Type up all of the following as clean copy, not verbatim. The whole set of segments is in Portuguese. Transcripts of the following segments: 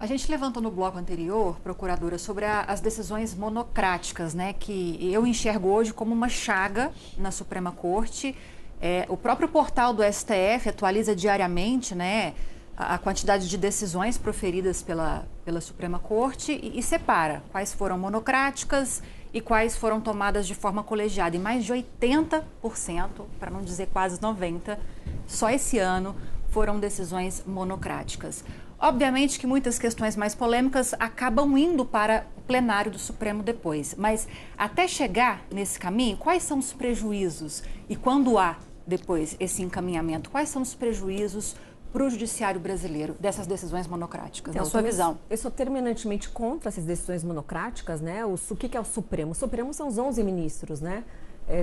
A gente levantou no bloco anterior, procuradora, sobre as decisões monocráticas, né, que eu enxergo hoje como uma chaga na Suprema Corte. O próprio portal do STF atualiza diariamente, né, a quantidade de decisões proferidas pela Suprema Corte e separa quais foram monocráticas e quais foram tomadas de forma colegiada. E mais de 80%, para não dizer quase 90%, só esse ano foram decisões monocráticas. Obviamente que muitas questões mais polêmicas acabam indo para o plenário do Supremo depois, mas até chegar nesse caminho, quais são os prejuízos? E quando há depois esse encaminhamento, quais são os prejuízos para o judiciário brasileiro dessas decisões monocráticas, então, na sua visão? Eu sou terminantemente contra essas decisões monocráticas, né? O que é o Supremo? O Supremo são os 11 ministros, né?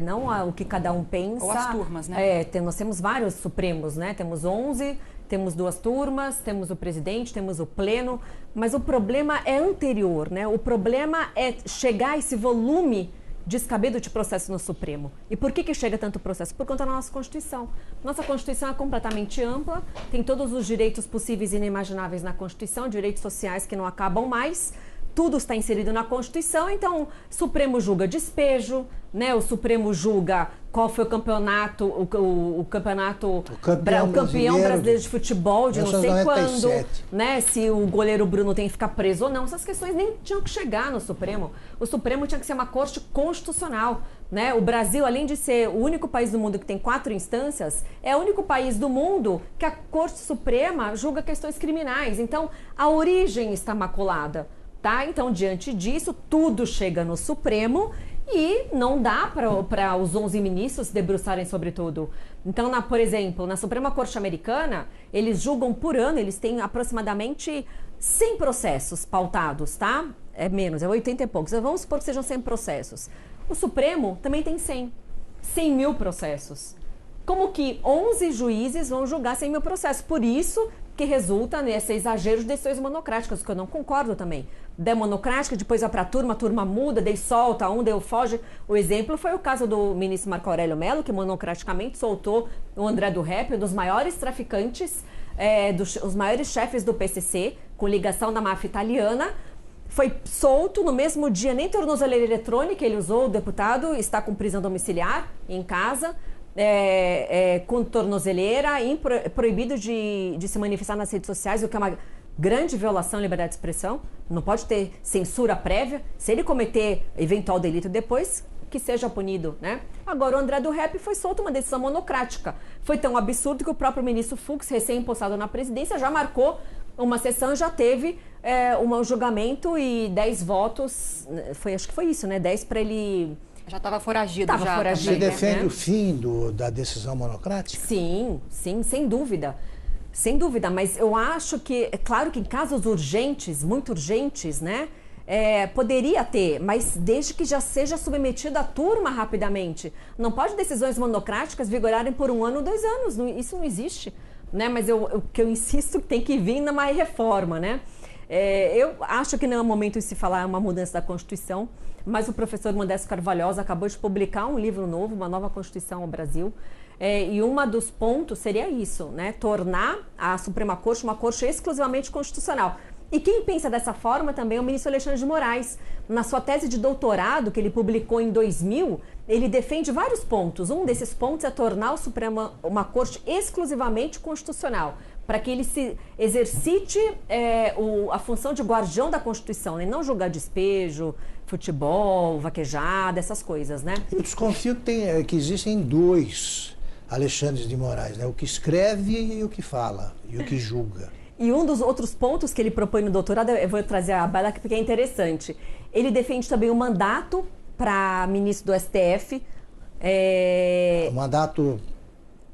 Não o que cada um pensa. Ou as turmas, né? Nós temos vários Supremos, né? Temos 11, temos 2 turmas, temos o presidente, temos o pleno, mas o problema é anterior, né? O problema é chegar a esse volume descabido de processo no Supremo. E por que chega tanto processo? Por conta da nossa Constituição. Nossa Constituição é completamente ampla, tem todos os direitos possíveis e inimagináveis na Constituição, direitos sociais que não acabam mais, tudo está inserido na Constituição, então o Supremo julga despejo, né? O Supremo julga qual foi o campeonato, o campeão brasileiro de futebol de não sei quando, né? Se o goleiro Bruno tem que ficar preso ou não. Essas questões nem tinham que chegar no Supremo. O Supremo tinha que ser uma corte constitucional, né? O Brasil, além de ser o único país do mundo que tem 4 instâncias, é o único país do mundo que a Corte Suprema julga questões criminais. Então, a origem está maculada. Tá? Então, diante disso, tudo chega no Supremo e não dá para os 11 ministros se debruçarem sobre tudo. Então, por exemplo, na Suprema Corte Americana, eles julgam por ano, eles têm aproximadamente 100 processos pautados, tá? É menos, é 80 e poucos. Vamos supor que sejam 100 processos. O Supremo também tem 100 mil processos. Como que 11 juízes vão julgar 100 mil processos? Por isso que resulta nesse exagero de decisões monocráticas, que eu não concordo também. Da monocrática, depois vai para a turma muda, daí solta um, daí foge. O exemplo foi o caso do ministro Marco Aurélio Mello, que monocraticamente soltou o André do Rep, um dos maiores traficantes, os maiores chefes do PCC, com ligação da máfia italiana. Foi solto no mesmo dia, nem tornozeleira eletrônica ele usou, o deputado está com prisão domiciliar em casa, com tornozeleira, proibido de se manifestar nas redes sociais, o que é uma grande violação à liberdade de expressão. Não pode ter censura prévia. Se ele cometer eventual delito depois, que seja punido, né? Agora, o André do Rep foi solto, uma decisão monocrática. Foi tão absurdo que o próprio ministro Fux, recém-impostado na presidência, já marcou uma sessão, já teve um julgamento e 10 votos, acho que foi isso, né? 10 para ele... Já estava foragido. Você defende o fim da decisão monocrática? Sim, sem dúvida. Sem dúvida, mas eu acho que, é claro que em casos urgentes, muito urgentes, né? Poderia ter, mas desde que já seja submetido à turma rapidamente. Não pode decisões monocráticas vigorarem por 1 ano, 2 anos. Isso não existe, né? Mas o que eu insisto que tem que vir numa reforma, né? Eu acho que não é o momento de se falar uma mudança da Constituição, mas o professor Modesto Carvalhosa acabou de publicar um livro novo, uma nova Constituição ao Brasil, e um dos pontos seria isso, né? Tornar a Suprema Corte uma corte exclusivamente constitucional. E quem pensa dessa forma também é o ministro Alexandre de Moraes. Na sua tese de doutorado, que ele publicou em 2000, ele defende vários pontos. Um desses pontos é tornar o Supremo uma corte exclusivamente constitucional, para que ele se exercite a função de guardião da Constituição, né? Não julgar despejo, futebol, vaquejada, essas coisas, né? Eu desconfio que existem 2 Alexandres de Moraes, né? O que escreve e o que fala, e o que julga. E um dos outros pontos que ele propõe no doutorado, eu vou trazer a baila porque é interessante. Ele defende também o mandato para ministro do STF. O mandato...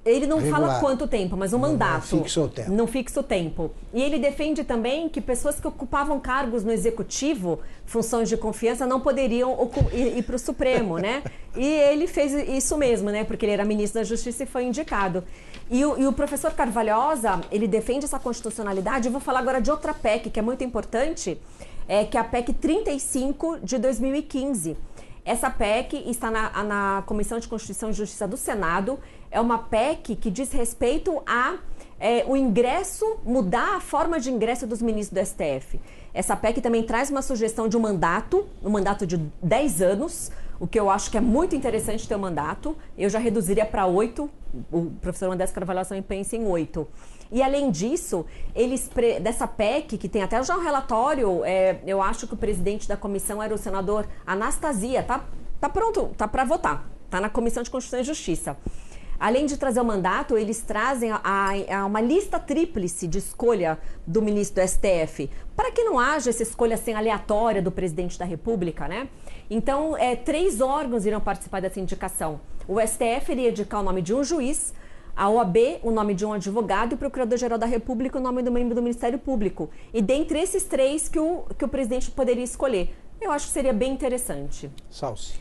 Ele não regular. fala quanto tempo, mas o mandato. Não fixa o tempo. Não fixa o tempo. E ele defende também que pessoas que ocupavam cargos no executivo, funções de confiança, não poderiam ir para o Supremo, né? E ele fez isso mesmo, né? Porque ele era ministro da Justiça e foi indicado. E o professor Carvalhosa, ele defende essa constitucionalidade. Eu vou falar agora de outra PEC, que é muito importante, que é a PEC 35 de 2015. Essa PEC está na Comissão de Constituição e Justiça do Senado. É uma PEC que diz respeito a o ingresso, mudar a forma de ingresso dos ministros do STF. Essa PEC também traz uma sugestão de um mandato de 10 anos, o que eu acho que é muito interessante ter um mandato. Eu já reduziria para 8, o professor Andrés Carvalho pensa em 8. E além disso, dessa PEC, que tem até já um relatório, eu acho que o presidente da comissão era o senador Anastasia, tá pronto, tá para votar, tá na Comissão de Constituição e Justiça. Além de trazer o mandato, eles trazem uma lista tríplice de escolha do ministro do STF, para que não haja essa escolha assim, aleatória do presidente da República, né? Então, 3 órgãos irão participar dessa indicação. O STF iria indicar o nome de um juiz, a OAB o nome de um advogado e o Procurador-Geral da República o nome do membro do Ministério Público. E dentre esses 3 que o presidente poderia escolher. Eu acho que seria bem interessante. Salce.